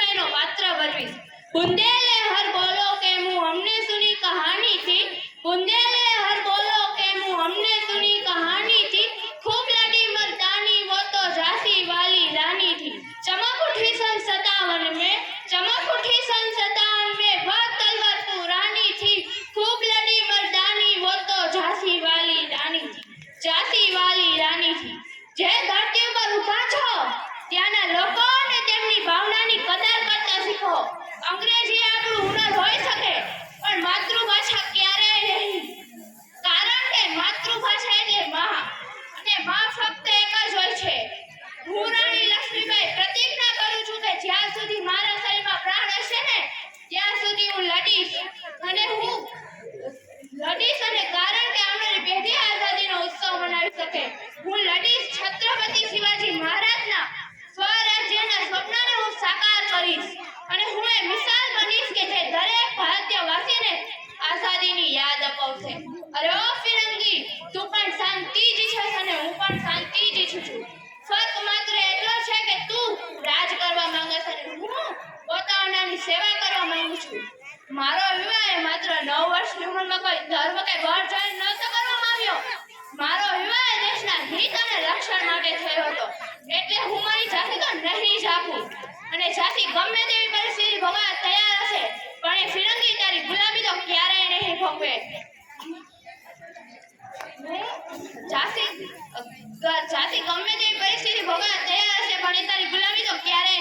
લક્ષ્મીબાઈનો પાત્ર ભજવીશ। બુંદેલે હર બોલો કે મું हमने सुनी कहानी थी, बुंदेले हर बोलो के मुंह हमने सुनी कहानी थी, खूब लड़ी मर्दानी वो तो झांसी वाली रानी थी। चमक उठी सन 57 में, चमक उठी सन 57 में, वह तलवार पुरानी थी, खूब लड़ी मर्दानी वो तो झांसी वाली रानी थी, झांसी वाली रानी थी। જે ધરતી ઉપર ઊભા છો ત્યાંના લોકો અને તેમની ભાવનાની કદર કરતા શીખો। અંગ્રેજી આપણું હુનર હોઈ શકે પણ માતૃભાષા ક્યારેય નહીં, કારણ કે માતૃભાષા એટલે માં અને માં ફક્ત એક જ હોય છે। હું રાણી લક્ષ્મીબાઈ પ્રતિજ્ઞા કરું છું કે જ્યાં સુધી મારા શરીરમાં પ્રાણ હશે ને ત્યાં સુધી હું લડીશ અને કારણ કે આવનારી પેઢી આઝાદીનો ઉત્સવ મનાવી શકે। હું લડીશ, છત્રપતિ શિવાજી મહારાજના સ્વરાજ્યના સ્વપ્નને હું સાકાર કરીશ અને હું એ મિસાલ બનીશ કે જે દરેક ભારતીયવાસીને આઝાદીની યાદ અપાવશે। અરે ઓ ફિરંગી, તું પણ શાંતિ જ ઈચ્છે અને હું પણ શાંતિ જ ઈચ્છું છું। ફરક માત્ર એટલો છે કે તું રાજ કરવા માંગે છે અને હું પોતાનાની સેવા કરવા માંગુ છું। મારો વિવાહ માત્ર 9 વર્ષની ઉંમરમાં કોઈ ધર્મ કે બળ જોઈને નહોતો કરવામાં આવ્યો। મારો વિવાહ દેશના હિત અને રક્ષણ માટે થયો હતો, એટલે હું મારી જાતિ તો નહીં જ આપું અને જાતિ ગમે તેવી પરિસ્થિતિ ભોગવવા તૈયાર હશે, પણ એ ફિરંગી તારી ગુલામી તો ક્યારેય નહીં ભોગવે। જાતિ ગમે તેવી પરિસ્થિતિ ભોગવવા તૈયાર હશે, પણ એ તારી ગુલામી તો ક્યારેય